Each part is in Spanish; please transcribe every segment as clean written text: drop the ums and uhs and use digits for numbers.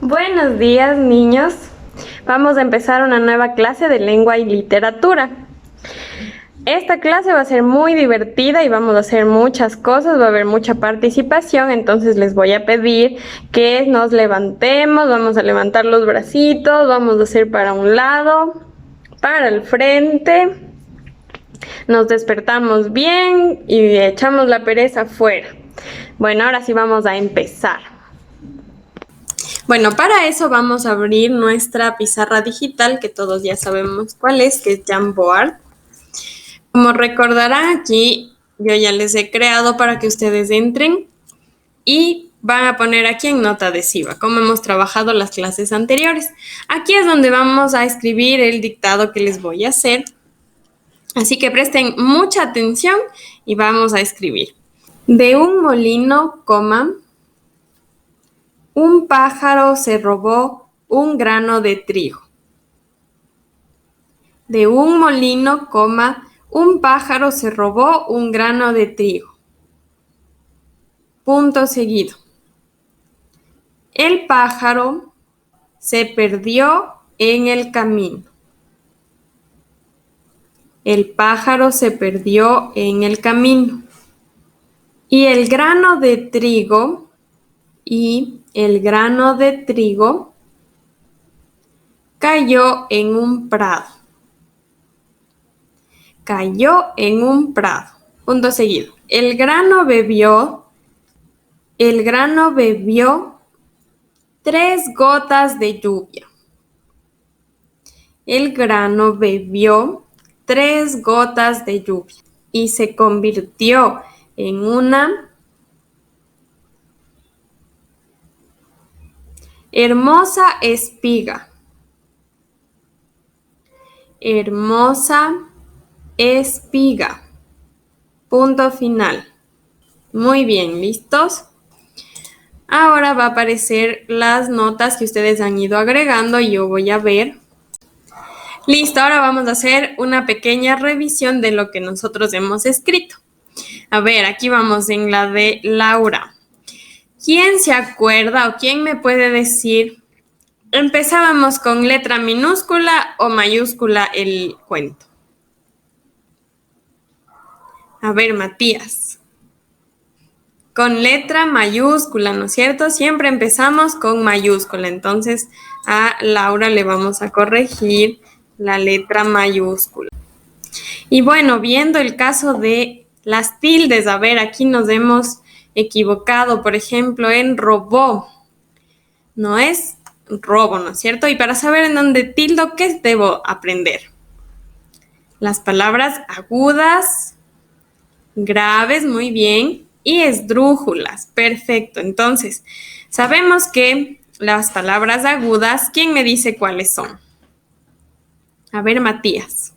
Buenos días, niños. Vamos a empezar una nueva clase de lengua y literatura. Esta clase va a ser muy divertida y vamos a hacer muchas cosas, va a haber mucha participación, entonces les voy a pedir que nos levantemos, vamos a levantar los bracitos, vamos a hacer para un lado, para el frente, nos despertamos bien y echamos la pereza afuera. Bueno, ahora sí vamos a empezar. Bueno, para eso vamos a abrir nuestra pizarra digital, que todos ya sabemos cuál es, que es Jamboard. Como recordarán, aquí yo ya les he creado para que ustedes entren y van a poner aquí en nota adhesiva, como hemos trabajado las clases anteriores. Aquí es donde vamos a escribir el dictado que les voy a hacer. Así que presten mucha atención y vamos a escribir. De un molino, un pájaro se robó un grano de trigo. De un molino, un pájaro se robó un grano de trigo. Punto seguido. El pájaro se perdió en el camino. El pájaro se perdió en el camino. Y el grano de trigo, cayó en un prado. Cayó en un prado. Punto seguido. El grano bebió 3 gotas de lluvia. El grano bebió 3 gotas de lluvia y se convirtió en una hermosa espiga. Hermosa espiga. Punto final. Muy bien, ¿listos? Ahora va a aparecer las notas que ustedes han ido agregando y yo voy a ver. Listo, ahora vamos a hacer una pequeña revisión de lo que nosotros hemos escrito. A ver, aquí vamos en la de Laura. ¿Quién se acuerda o quién me puede decir? ¿Empezábamos con letra minúscula o mayúscula el cuento? A ver, Matías. Con letra mayúscula, ¿no es cierto? Siempre empezamos con mayúscula. Entonces, a Laura le vamos a corregir la letra mayúscula. Y bueno, viendo el caso de las tildes, a ver, aquí nos hemos equivocado, por ejemplo, en robó. No es robo, ¿no es cierto? Y para saber en dónde tildo, ¿qué debo aprender? Las palabras agudas, graves, muy bien, y esdrújulas, perfecto. Entonces, sabemos que las palabras agudas, ¿quién me dice cuáles son? A ver, Matías.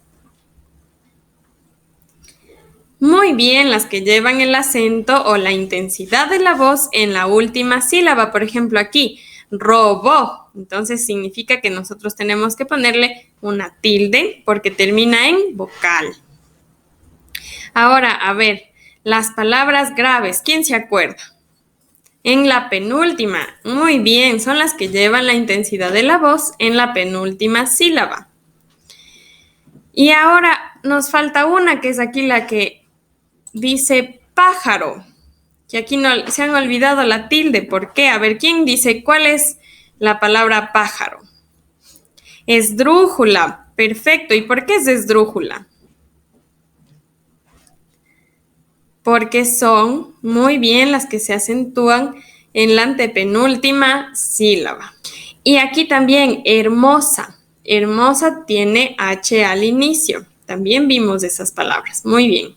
Muy bien, las que llevan el acento o la intensidad de la voz en la última sílaba. Por ejemplo, aquí, robó. Entonces, significa que nosotros tenemos que ponerle una tilde porque termina en vocal. Ahora, a ver, las palabras graves, ¿quién se acuerda? En la penúltima, muy bien, son las que llevan la intensidad de la voz en la penúltima sílaba. Y ahora nos falta una, que es aquí la que dice pájaro, que aquí no se han olvidado la tilde. ¿Por qué? A ver, ¿quién dice cuál es la palabra pájaro? Esdrújula, perfecto. ¿Y por qué es esdrújula? Porque son muy bien las que se acentúan en la antepenúltima sílaba. Y aquí también hermosa. Hermosa tiene H al inicio. También vimos esas palabras. Muy bien.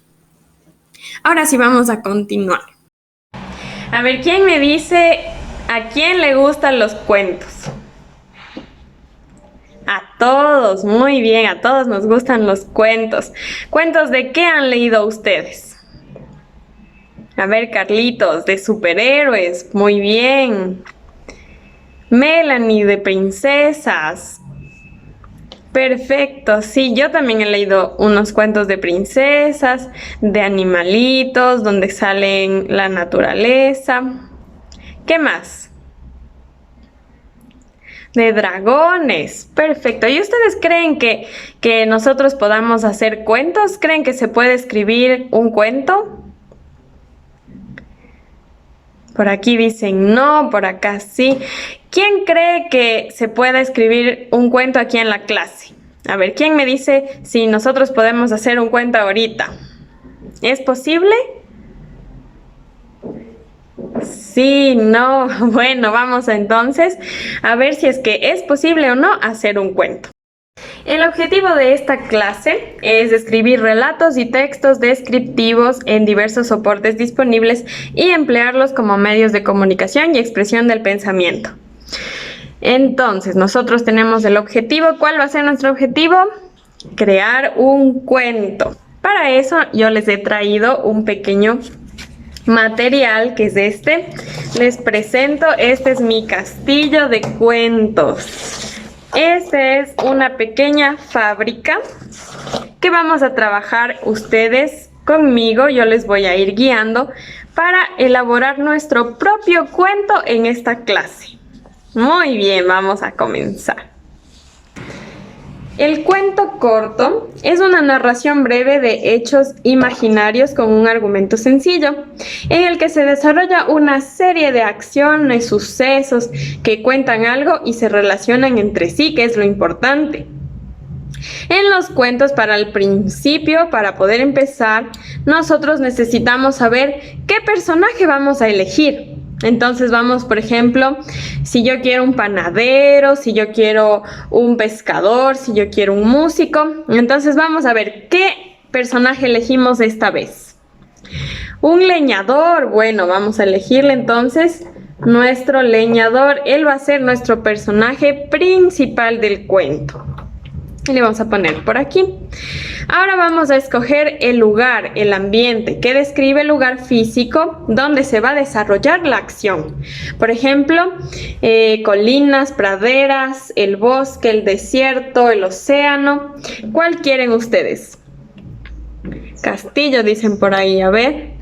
Ahora sí vamos a continuar. A ver, ¿quién me dice a quién le gustan los cuentos? A todos, muy bien, a todos nos gustan los cuentos. ¿Cuentos de qué han leído ustedes? A ver, Carlitos, de superhéroes, muy bien. Melanie, de princesas. Perfecto, sí, yo también he leído unos cuentos de princesas, de animalitos, donde salen la naturaleza. ¿Qué más? De dragones. Perfecto. ¿Y ustedes creen que nosotros podamos hacer cuentos? ¿Creen que se puede escribir un cuento? Por aquí dicen no, por acá sí. ¿Quién cree que se pueda escribir un cuento aquí en la clase? A ver, ¿quién me dice si nosotros podemos hacer un cuento ahorita? ¿Es posible? Sí, no. Bueno, vamos entonces a ver si es que es posible o no hacer un cuento. El objetivo de esta clase es escribir relatos y textos descriptivos en diversos soportes disponibles y emplearlos como medios de comunicación y expresión del pensamiento. Entonces, nosotros tenemos el objetivo. ¿Cuál va a ser nuestro objetivo? Crear un cuento. Para eso yo les he traído un pequeño material que es este. Les presento, este es mi castillo de cuentos. Esta es una pequeña fábrica que vamos a trabajar ustedes conmigo. Yo les voy a ir guiando para elaborar nuestro propio cuento en esta clase. Muy bien, vamos a comenzar. El cuento corto es una narración breve de hechos imaginarios con un argumento sencillo, en el que se desarrolla una serie de acciones, sucesos que cuentan algo y se relacionan entre sí, que es lo importante. En los cuentos, para el principio, para poder empezar, nosotros necesitamos saber qué personaje vamos a elegir. Entonces vamos, por ejemplo, si yo quiero un panadero, si yo quiero un pescador, si yo quiero un músico. Entonces vamos a ver qué personaje elegimos esta vez. Un leñador, bueno, vamos a elegirle entonces nuestro leñador. Él va a ser nuestro personaje principal del cuento. Y le vamos a poner por aquí. Ahora vamos a escoger el lugar, el ambiente, que describe el lugar físico donde se va a desarrollar la acción. Por ejemplo, colinas, praderas, el bosque, el desierto, el océano. ¿Cuál quieren ustedes? Castillo, dicen por ahí, a ver.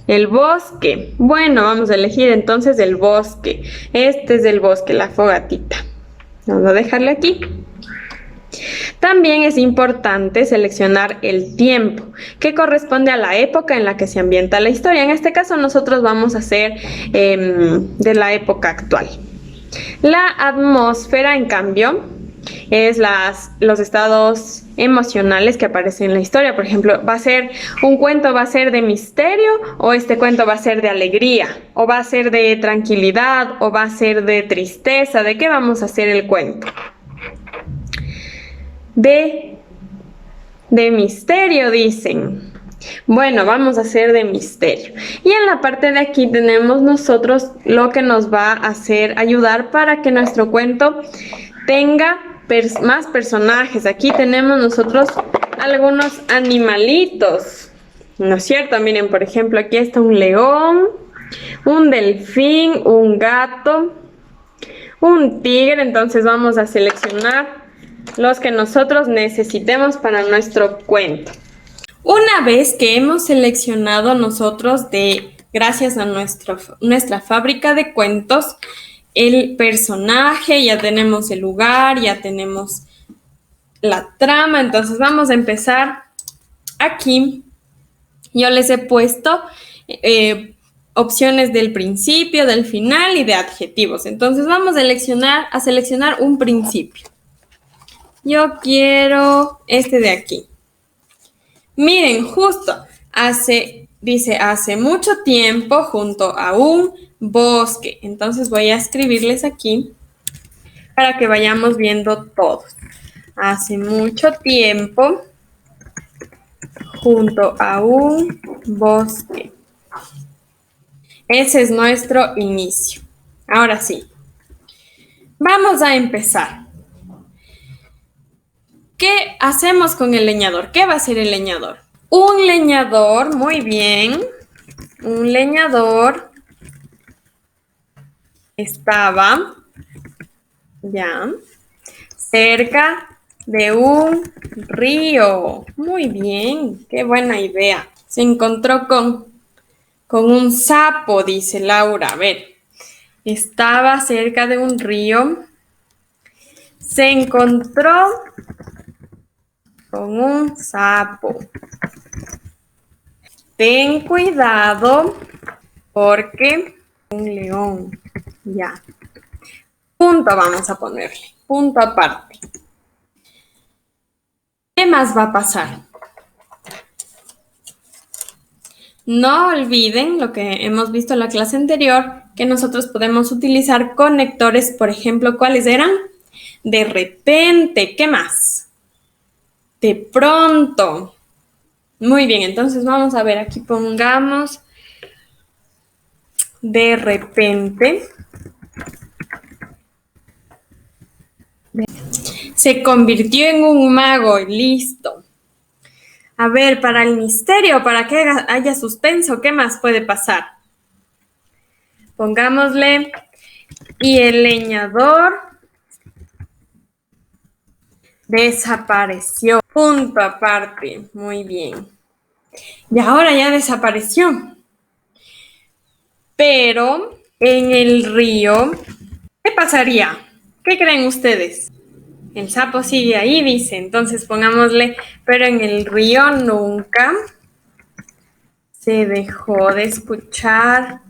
El bosque. Bueno, vamos a elegir entonces el bosque. Este es el bosque, la fogatita. Vamos a dejarle aquí. También es importante seleccionar el tiempo, que corresponde a la época en la que se ambienta la historia. En este caso nosotros vamos a hacer de la época actual. La atmósfera, en cambio, es los estados emocionales que aparecen en la historia. Por ejemplo, un cuento va a ser de misterio, o este cuento va a ser de alegría, o va a ser de tranquilidad, o va a ser de tristeza. ¿De qué vamos a hacer el cuento? De misterio, dicen. Bueno, vamos a hacer de misterio. Y en la parte de aquí tenemos nosotros lo que nos va a ayudar para que nuestro cuento tenga más personajes. Aquí tenemos nosotros algunos animalitos, ¿no es cierto? Miren, por ejemplo, aquí está un león, un delfín, un gato, un tigre. Entonces vamos a seleccionar los que nosotros necesitemos para nuestro cuento. Una vez que hemos seleccionado nosotros, gracias a nuestra fábrica de cuentos, el personaje, ya tenemos el lugar, ya tenemos la trama, entonces vamos a empezar aquí. Yo les he puesto opciones del principio, del final y de adjetivos. Entonces vamos a seleccionar un principio. Yo quiero este de aquí. Miren, justo dice, hace mucho tiempo junto a un bosque. Entonces voy a escribirles aquí para que vayamos viendo todos. Hace mucho tiempo junto a un bosque. Ese es nuestro inicio. Ahora sí, vamos a empezar. ¿Qué hacemos con el leñador? ¿Qué va a hacer el leñador? Un leñador, muy bien. Un leñador estaba ya cerca de un río. Muy bien, qué buena idea. Se encontró con un sapo, dice Laura. A ver, estaba cerca de un río. Se encontró con un sapo. Ten cuidado porque un león. Ya. Punto vamos a ponerle. Punto aparte. ¿Qué más va a pasar? No olviden lo que hemos visto en la clase anterior, que nosotros podemos utilizar conectores, por ejemplo, ¿cuáles eran? De repente, ¿qué más? De pronto. Muy bien, entonces vamos a ver, aquí pongamos de repente. Se convirtió en un mago, listo. A ver, para el misterio, para que haya suspenso, ¿qué más puede pasar? Pongámosle, y el leñador desapareció. Punto aparte, muy bien. Y ahora ya desapareció. Pero en el río, ¿qué pasaría? ¿Qué creen ustedes? El sapo sigue ahí, dice. Entonces pongámosle, pero en el río nunca se dejó de escuchar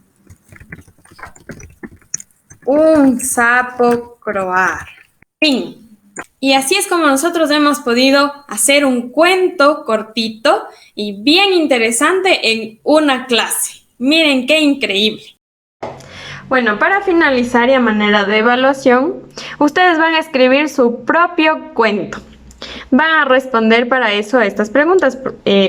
un sapo croar. Fin. Y así es como nosotros hemos podido hacer un cuento cortito y bien interesante en una clase. Miren qué increíble. Bueno, para finalizar y a manera de evaluación, ustedes van a escribir su propio cuento. Van a responder para eso a estas preguntas.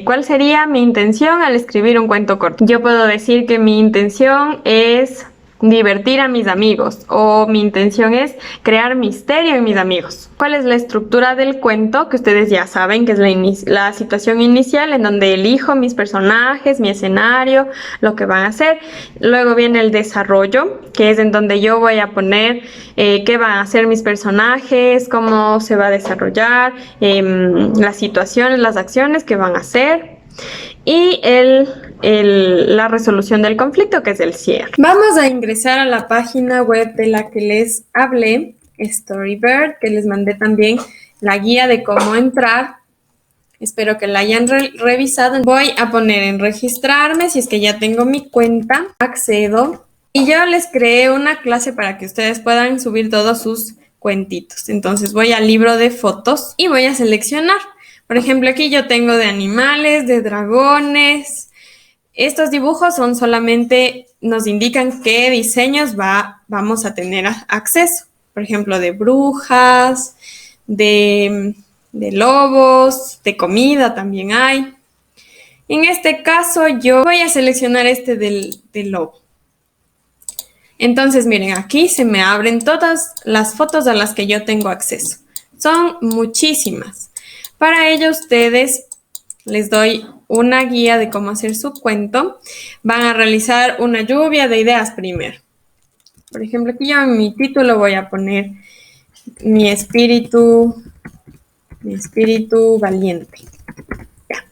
¿Cuál sería mi intención al escribir un cuento corto? Yo puedo decir que mi intención es divertir a mis amigos o mi intención es crear misterio en mis amigos. ¿Cuál es la estructura del cuento? Que ustedes ya saben que es la situación inicial en donde elijo mis personajes, mi escenario, lo que van a hacer. Luego viene el desarrollo, que es en donde yo voy a poner qué van a hacer mis personajes, cómo se va a desarrollar, las situaciones, las acciones que van a hacer. Y la resolución del conflicto, que es el cierre. Vamos a ingresar a la página web de la que les hablé, Storybird, que les mandé también la guía de cómo entrar. Espero que la hayan revisado. Voy a poner en registrarme, si es que ya tengo mi cuenta, accedo. Y yo les creé una clase para que ustedes puedan subir todos sus cuentitos. Entonces voy al libro de fotos y voy a seleccionar. Por ejemplo, aquí yo tengo de animales, de dragones. Estos dibujos son solamente, nos indican qué diseños vamos a tener acceso. Por ejemplo, de brujas, de lobos, de comida también hay. En este caso yo voy a seleccionar este del lobo. Entonces, miren, aquí se me abren todas las fotos a las que yo tengo acceso. Son muchísimas. Para ello, ustedes les doy una guía de cómo hacer su cuento. Van a realizar una lluvia de ideas primero. Por ejemplo, aquí yo en mi título voy a poner mi espíritu valiente. Ya.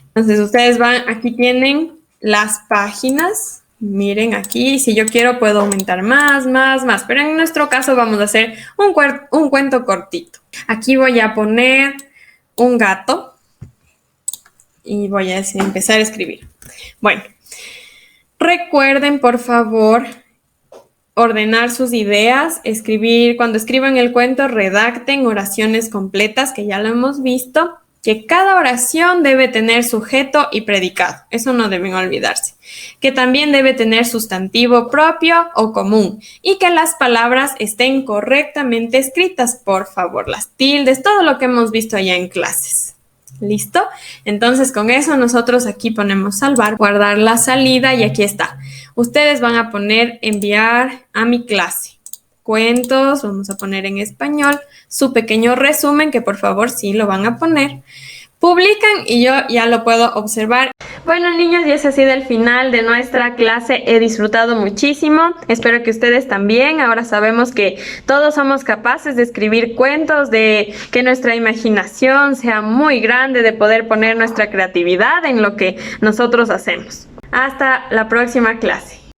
Entonces, ustedes van, aquí tienen las páginas. Miren aquí, si yo quiero puedo aumentar más, pero en nuestro caso vamos a hacer un cuento cortito. Aquí voy a poner un gato y voy a empezar a escribir. Bueno, recuerden por favor ordenar sus ideas, escribir, cuando escriban el cuento, redacten oraciones completas, que ya lo hemos visto, que cada oración debe tener sujeto y predicado, eso no deben olvidarse, que también debe tener sustantivo propio o común y que las palabras estén correctamente escritas, por favor, las tildes, todo lo que hemos visto allá en clases. ¿Listo? Entonces con eso nosotros aquí ponemos salvar, guardar la salida y aquí está. Ustedes van a poner enviar a mi clase. Cuentos, vamos a poner en español, su pequeño resumen, que por favor sí lo van a poner. Publican y yo ya lo puedo observar. Bueno, niños, y ese ha sido el final de nuestra clase. He disfrutado muchísimo. Espero que ustedes también. Ahora sabemos que todos somos capaces de escribir cuentos, de que nuestra imaginación sea muy grande, de poder poner nuestra creatividad en lo que nosotros hacemos. Hasta la próxima clase.